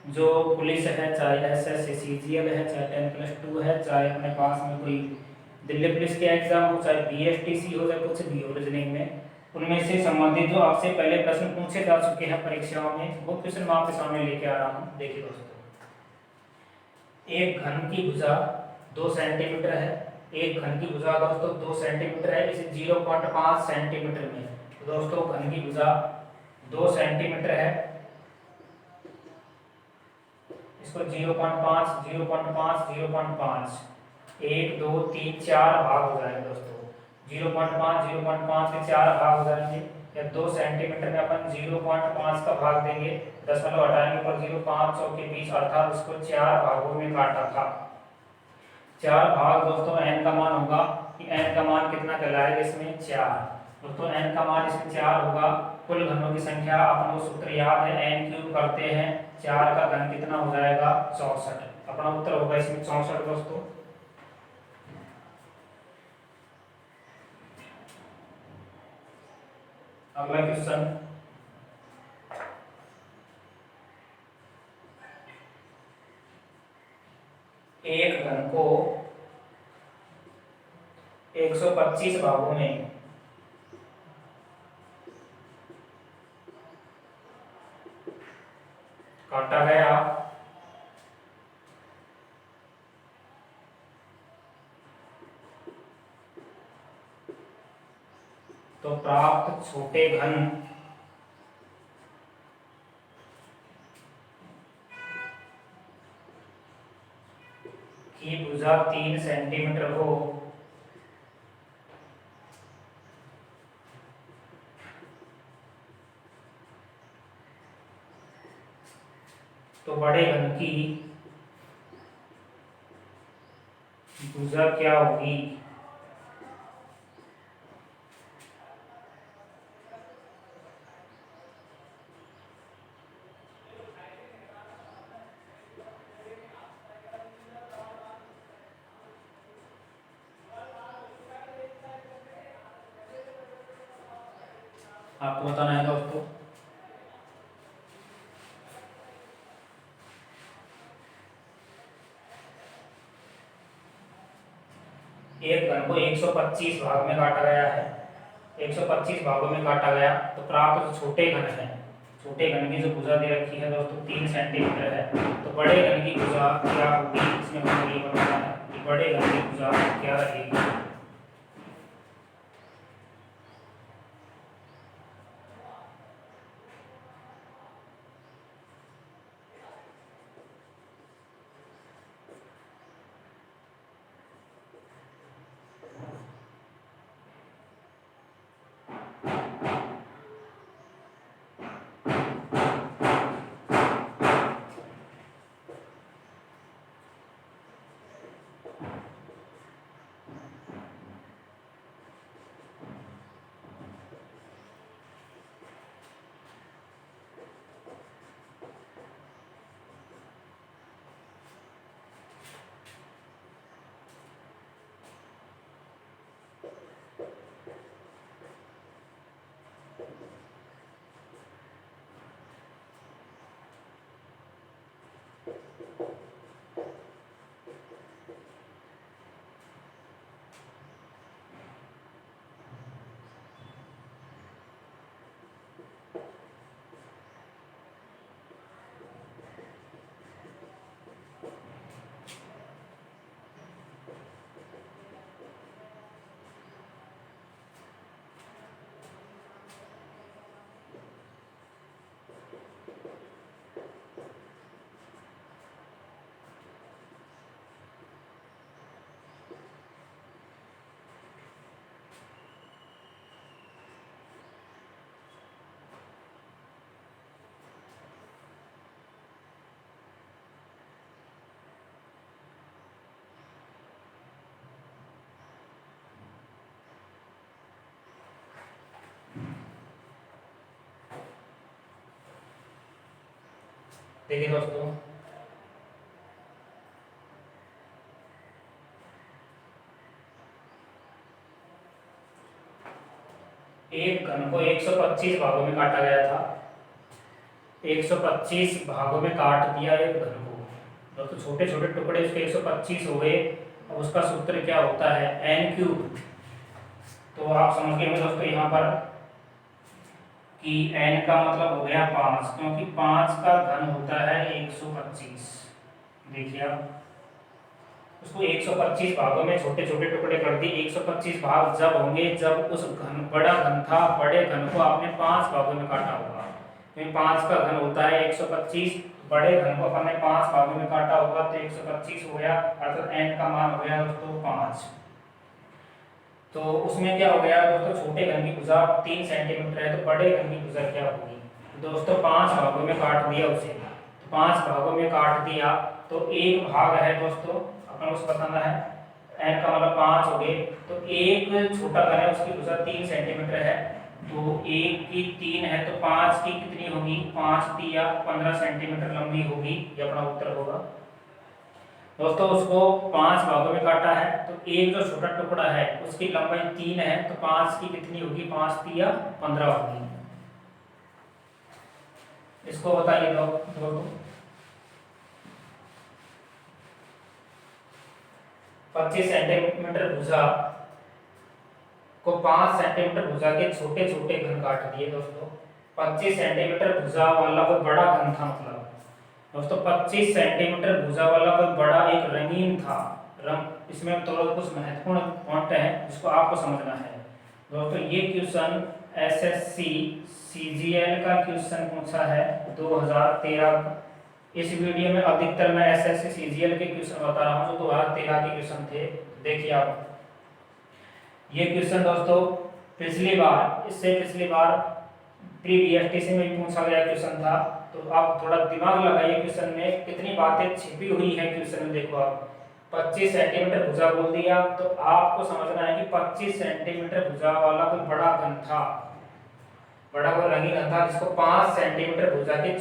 A: जो पुलिस है, चाहे एसएस सीजीएल है, चाहे 10+2 है, चाहे अपने पास में कोई दिल्ली पुलिस के एग्जाम हो, चाहे बीएसटीसी हो, चाहे कुछ भी हो रीजनिंग में, उनमें से संबंधित जो आपसे पहले प्रश्न पूछे जा चुके हैं परीक्षाओं में, वो क्वेश्चन मैं आपके सामने लेके आ रहा हूँ। देखिए दोस्तों, एक घन की भुजा 2 सेंटीमीटर है। एक घन की भुजा दोस्तों 2 सेंटीमीटर है, इसे 0.5 सेंटीमीटर में। तो दोस्तों घन की भुजा 2 सेंटीमीटर है, इसको 0.5 0.5 0.5 1 2 3 4 भाग हो जाएंगे दोस्तों। 0.5 0.5 के 4 भाग हो जाएंगे, या 2 सेंटीमीटर में अपन 0.5 का भाग देंगे, दशमलव हटाएंगे पर 0.5 के बीच, अर्थात उसको 4 भागों में काटा था। 4 भाग दोस्तों n का मान होगा कि n का मान कितना कहलाएगा इसमें 4। दोस्तों n का मान इसमें 4 होगा। कुल घनों की संख्या अपन को सूत्र याद है, n क्यूब करते हैं, 4 का घन कितना हो जाएगा 64। अपना उत्तर होगा इसमें 64 दोस्तों। अगला क्वेश्चन, एक घन को 125 भागों में काटा गया तो प्राप्त छोटे घन की भुजा 3 सेंटीमीटर हो तो बड़े घन की भुजा क्या होगी। आपको बताना है दोस्तों। एक घन को 125 भाग में काटा गया है, 125 भागों में काटा गया तो प्राप्त जो छोटे घन है, छोटे घन की जो भुजा दे रखी है दोस्तों 3 सेंटीमीटर है, तो बड़े घन की भुजा क्या होगी, इसमें हमको ये बताना है कि बड़े घन की भुजा क्या रहेगी। देखिए दोस्तों, एक घन को 125 भागों में काटा गया था 125 भागों में काट दिया एक घन को। दोस्तों छोटे छोटे टुकड़े उसके 125 हो गए। अब उसका सूत्र क्या होता है, एन क्यूब। तो आप समझ गए दोस्तों यहाँ पर कि n का मतलब हो गया 5, क्योंकि 5 का घन होता है 125। देखिए आप उसको 125 भागों में छोटे छोटे टुकड़े कर दिए। 125 भाग जब होंगे जब उस घन, बड़ा घन था, बड़े घन को आपने 5 भागों में काटा होगा, क्योंकि 5 का घन होता है 125, बड़े घन को अपने 5 भागों में काटा होगा तो 125 हो गया, अर्थात n का मान हो गया दोस्तों 5। तो उसमें क्या हो गया दोस्तों, छोटे घन की भुजा 3 सेंटीमीटर है, तो बड़े घन की भुजा क्या होगी दोस्तों, 5 भागों में काट दिया उसे। तो 5 भागों में काट दिया तो एक भाग है दोस्तों, अपन उसको बताना है, n का मतलब 5 हो गए, तो एक छोटा घन है उसकी भुजा 3 सेंटीमीटर है, तो 1 की 3 है तो 5 की कितनी होगी, 5 तिया 15 सेंटीमीटर लंबी होगी, ये अपना उत्तर होगा। दोस्तों उसको 5 भागों में काटा है, तो एक जो छोटा टुकड़ा है उसकी लंबाई 3 है, तो 5 की कितनी होगी, 5 तिया 15 होगी। इसको बताइए दोस्तों, 25 सेंटीमीटर भुजा को 5 सेंटीमीटर भुजा के छोटे छोटे घन काट दिए दोस्तों। 25 सेंटीमीटर भुजा वाला कोई बड़ा घन था, मतलब दोस्तों 25 सेंटीमीटर भुजा वाला कोई बड़ा एक रंगीन था। रंग इसमें तो कुछ महत्वपूर्ण पॉइंट है जिसको आपको समझना है दोस्तों। ये क्वेश्चन एसएससी सीजीएल का क्वेश्चन पूछा है 2013। इस वीडियो में अधिकतर मैं एसएससी सीजीएल के क्वेश्चन बता रहा हूँ जो 2013 के क्वेश्चन थे। देखिए आप ये क्वेश्चन दोस्तों पिछली बार प्री बीएसटीसी में पूछा गया क्वेश्चन था, तो आप थोड़ा दिमाग लगाइए क्वेश्चन में कितनी बातें छिपी हुई है क्वेश्चन में। देखो आप 25 सेंटीमीटर भुजा बोल दिया, तो आपको समझना है कि 25 सेंटीमीटर भुजा वाला कोई बड़ा घन था, बड़ा कोई रंगीन घन था जिसको 5 सेंटीमीटर भुजा के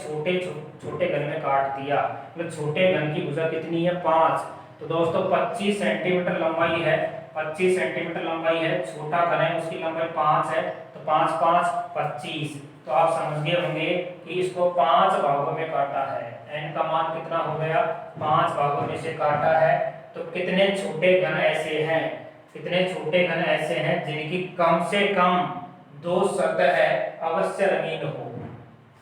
A: छोटे घन में काट दिया। मतलब छोटे घन की भुजा कितनी है, 5। तो दोस्तों 25 सेंटीमीटर लंबाई है, 25 सेंटीमीटर लंबाई है, छोटा घन है उसकी लंबाई 5 है, तो 5 5 25। तो आप समझ गए होंगे कि इसको 5 भागों में काटा है। n का मान कितना हो गया, 5 भागों में से काटा है। तो कितने छोटे घन ऐसे हैं, कितने छोटे घन ऐसे हैं जिनकी कम से कम 2 सतह अवश्य रंगीन हो,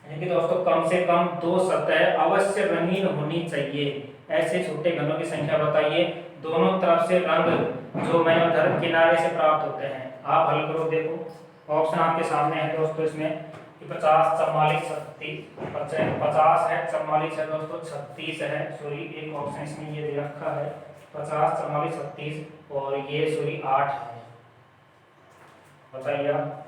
A: यानी कि दोस्तों कम से कम 2 सतह अवश्य रंगीन होनी चाहिए। ऐसे छोटे घनों की संख्या बताइए। दोनों तरफ से रंग जो मैं उधर किनारे से प्राप्त होते हैं। आप हल करो, देखो ऑप्शन आपके सामने है दोस्तों। इसमें 50 44 36 50 है, 44 है दोस्तों, 36 है, सॉरी एक ऑप्शन इसमें ये दे रखा है 50 44 36 और ये सॉरी 8 है। बताइए आप।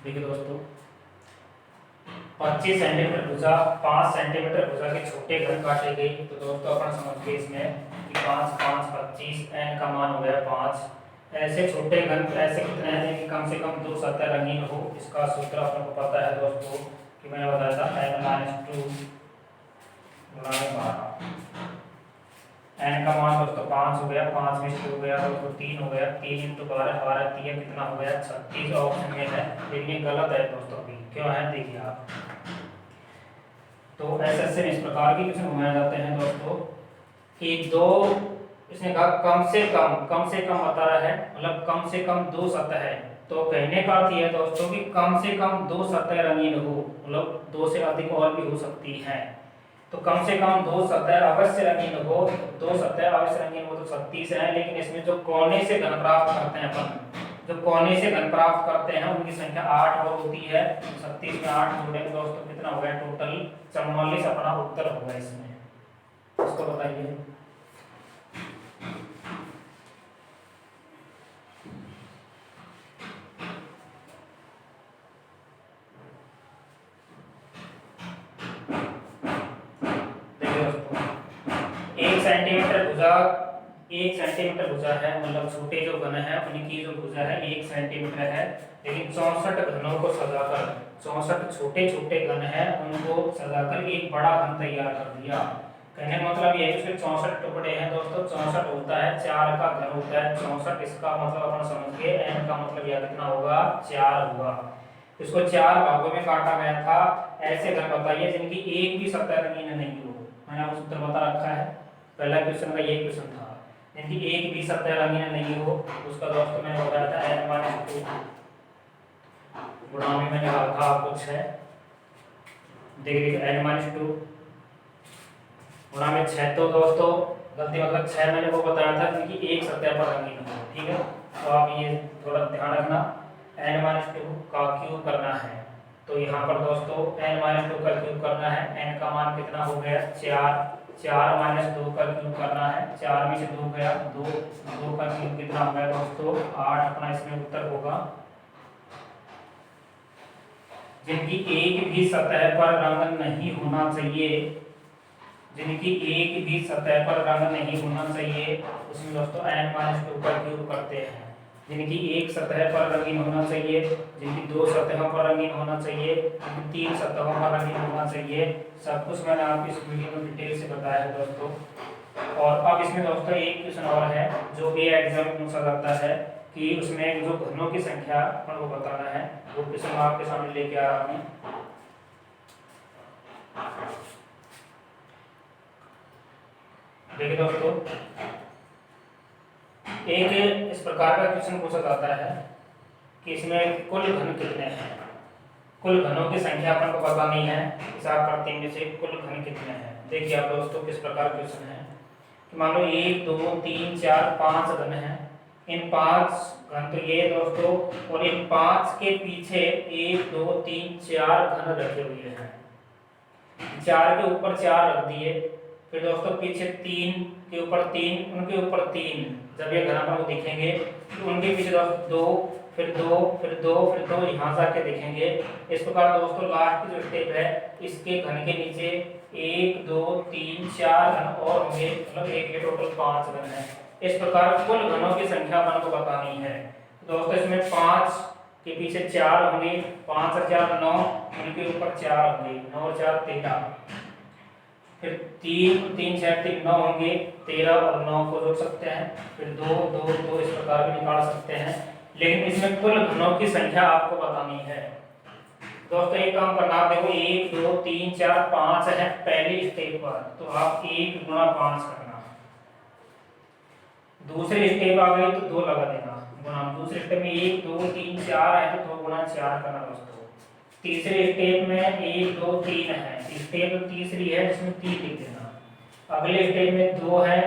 A: देखिए दोस्तों 25 सेंटीमीटर भुजा 5 सेंटीमीटर भुजा के छोटे घन काटे गए। तो दोस्तों अपन समझ गए इसमें कि 5 5 25, n का मान हो गया 5। ऐसे छोटे घन ऐसे कितने हैं कि कम से कम 2 सतह रंगीन हो। इसका सूत्र आपको पता है दोस्तों कि मैंने बताया था n-2 गुणा में 12। n का मान दोस्तों 5 हो गया, 5 में 2 हो गया दोस्तों 3 हो गया, 3 × 12 12 3 कितना हो गया 36 ऑप्शन में है, लेकिन ये गलत है दोस्तों। भी क्यों है देखिए आप। तो ऐसे इस प्रकार की क्वेश्चन घुमाए जाते हैं दोस्तों कि दो, इसने कहा कम से कम बता रहा है, मतलब कम से कम 2 सतह है। तो कहने का अर्थ यह है दोस्तों कि कम से कम 2 सतह रंगीन हो, मतलब 2 से अधिक और भी हो सकती हैं। तो कम से कम 2 सतह अवश्य रंगीन हो, 2 सतह अवश्य रंगीन हो तो 36 है। लेकिन इसमें जो कोने से घन प्राप्त करते हैं अपन, जो कोने से घन प्राप्त करते हैं उनकी संख्या 8 और होती है। 36 में 8 जोड़ेंगे दोस्तों कितना हो गया टोटल 44 अपना उत्तर होगा इसमें। इसको बताइए। एक सेंटीमीटर भुजा है, मतलब छोटे जो घन है उनकी जो भुजा है 1 सेंटीमीटर है। लेकिन 64 घनों को सजाकर, 64 छोटे छोटे घन है उनको सजाकर एक बड़ा घन तैयार कर दिया। कहने का मतलब ये है कि 64 टुकड़े हैं दोस्तों, 64 होता है, 4 का घन होता है 64। इसका मतलब अपन समझिए n का मतलब यह कितना होगा 4 होगा। इसको 4 भागों में काटा गया था। ऐसे घन बताइए जिनकी एक भी सतह रंगीन नहीं हो। मैंने आपको सूत्र बता रखा है, पहला क्वेश्चन का यही क्वेश्चन था। जिनकी एक भी सतह रंगीन नहीं हो उसका दोस्तों मैंने बताया था n-2 गुणा में मैंने रखा आपको 6। देखिए n-2 गुणा में 6, तो दोस्तों गलती मतलब 6 मैंने वो बताया था जिनकी एक सतह पर रंगीन हो। ठीक है, तो आप ये थोड़ा ध्यान रखना। n-2 का क्यूब करना है, तो यहाँ पर दोस्तों n-2 का क्यूब करना है। n का मान कितना हो गया 4, 4 - 2 का क्यूब करना है, 4 में से 2 गया 2, 2 का क्यूब कितना हो गया दोस्तों 8 अपना इसमें उत्तर होगा। जिनकी एक भी सतह पर रंग नहीं होना चाहिए, जिनकी एक भी सतह पर रंग नहीं होना चाहिए उसमें दोस्तों n-2 का क्यूब करते हैं। जिनकी एक सतह पर रंगीन होना चाहिए, जिनकी 2 सतहों पर रंगीन होना चाहिए, जिनकी 3 सतहों पर रंगीन होना चाहिए, सब कुछ मैंने आपको इस वीडियो में डिटेल से बताया है दोस्तों। और अब इसमें दोस्तों एक क्वेश्चन और है जो भी एग्जाम में पूछा जाता है कि उसमें जो घनों की संख्या अपन को बताना है, वो क्वेश्चन आपके सामने लेके आ रहा हूँ। देखिए दोस्तों, एक इस प्रकार का क्वेश्चन पूछा जाता है कि इसमें कुल घन कितने हैं। कुल घनों की संख्या अपन को बतानी है, हिसाब करते हैं जैसे कुल घन कितने हैं। देखिए आप दोस्तों किस प्रकार क्वेश्चन है कि मान लो 1 2 3 4 5 घन हैं। इन 5 घन तो ये दोस्तों, और इन 5 के पीछे 1 2 3 4 घन रखे हुए हैं। 4 के ऊपर 4 रख दिए, फिर दोस्तों पीछे 3 के ऊपर 3, उनके ऊपर 3। जब ये घन अपन को दिखेंगे तो उनके पीछे दोस्तों 2, फिर 2, फिर 2, फिर 2 यहाँ से आके दिखेंगे। इस प्रकार दोस्तों लास्ट की जो स्टेप है इसके घन के नीचे 1 2 3 4 घन और होंगे, मतलब एक ये टोटल 5 घन है। इस प्रकार कुल घनों की संख्या अपन को बतानी है। दोस्तों इसमें 5 के पीछे 4 होंगे, 5 और 4 9, उनके ऊपर 4 होंगे, 9 और 4 13, फिर 3 3 6 3 9 होंगे, 13 और 9 को जोड़ सकते हैं, फिर 2 2 2 इस प्रकार भी निकाल सकते हैं। लेकिन इसमें कुल घनों की संख्या आपको बतानी है। दोस्तों एक काम करना, आप देखो 1 2 3 4 5 है पहली स्टेप पर, तो आप 1 × 5 करना। दूसरी स्टेप आ गई तो 2 लगा देना गुणा। दूसरी स्टेप में 1 2 3 4 है तो 2 × 4 करना दोस्तों। तीसरे स्टेप में 1 2 3 है, स्टेप तीसरी है जिसमें 3 लिख देना। अगले स्टेप में 2 है,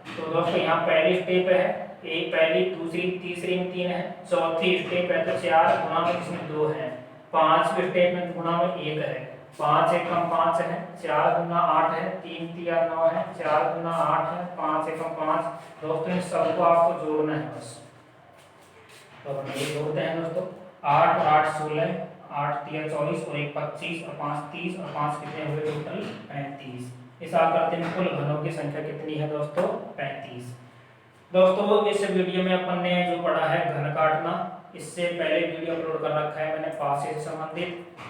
A: तो दोस्तों यहाँ पहली स्टेप है, एक पहली दूसरी तीसरी में 3 है, चौथी स्टेप है तो 4 गुणा में इसमें 2 है, पांचवें स्टेप में गुणा में 1 है, 5 एकम 5 है, 4 गुना 8 है, 3 3 9 है, 4 गुना 8 है, 5 एकम 5। दोस्तों इन सबको आपको जोड़ना है बस। तो अपन ये जोड़ते हैं दोस्तों, 8 8 16, 8 3 24 और 1 25 और 5 30 और 5 कितने हुए टोटल 35। हिसाब करते हैं कुल घनों की संख्या कितनी है दोस्तों 35। दोस्तों इस वीडियो में अपन ने जो पढ़ा है घन काटना, इससे पहले वीडियो अपलोड कर रखा है मैंने पासे से संबंधित।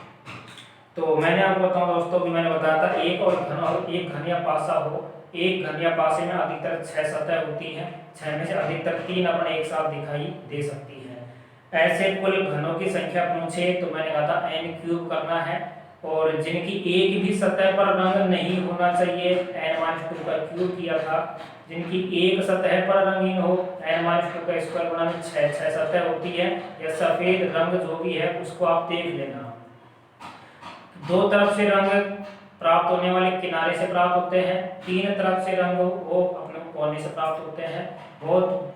A: तो मैंने आपको बताऊं दोस्तों कि मैंने बताया था एक घन या पासा हो, एक घन या पासे में अधिकतर 6 सतह होती हैं, 6 में से अधिकतर 3 अपन एक साथ दिखाई दे सकती है। ऐसे कुल घनों की संख्या पूछे तो मैंने कहा था n³ करना है, और जिनकी एक भी सतह पर रंग नहीं होना चाहिए n-2 का क्यूब किया था। जिनकी एक सतह पर रंगीन हो n-2 का स्क्वायर गुणा में 6 सतह होती है। या सफेद रंग जो भी है उसको आप देख लेना। दो तरफ से रंग प्राप्त होने वाले किनारे से प्राप्त होते हैं, तीन तरफ से रंग वो अपने कोने से प्राप्त होते हैं। बहुत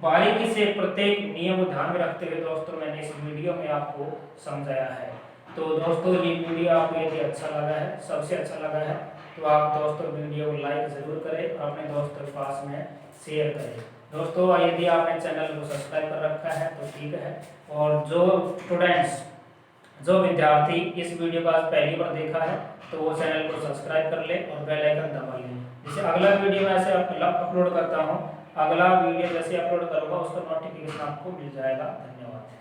A: बारीकी से प्रत्येक नियम को ध्यान में रखते हुए दोस्तों मैंने इस वीडियो में आपको समझाया है। तो दोस्तों ये वीडियो आपको यदि अच्छा लगा है, सबसे अच्छा लगा है, तो आप दोस्तों वीडियो को लाइक जरूर करें और अपने दोस्तों के पास में शेयर करें। दोस्तों यदि आपने चैनल को सब्सक्राइब कर रखा है तो ठीक है, और जो स्टूडेंट्स जो विद्यार्थी इस वीडियो को आज पहली बार देखा है तो वो चैनल को सब्सक्राइब कर ले और बेल आइकन दबा ले, जिससे अगला वीडियो मैं ऐसे अपलोड करता हूँ, अगला वीडियो जैसे अपलोड करूँगा उसका नोटिफिकेशन आपको मिल जाएगा। धन्यवाद।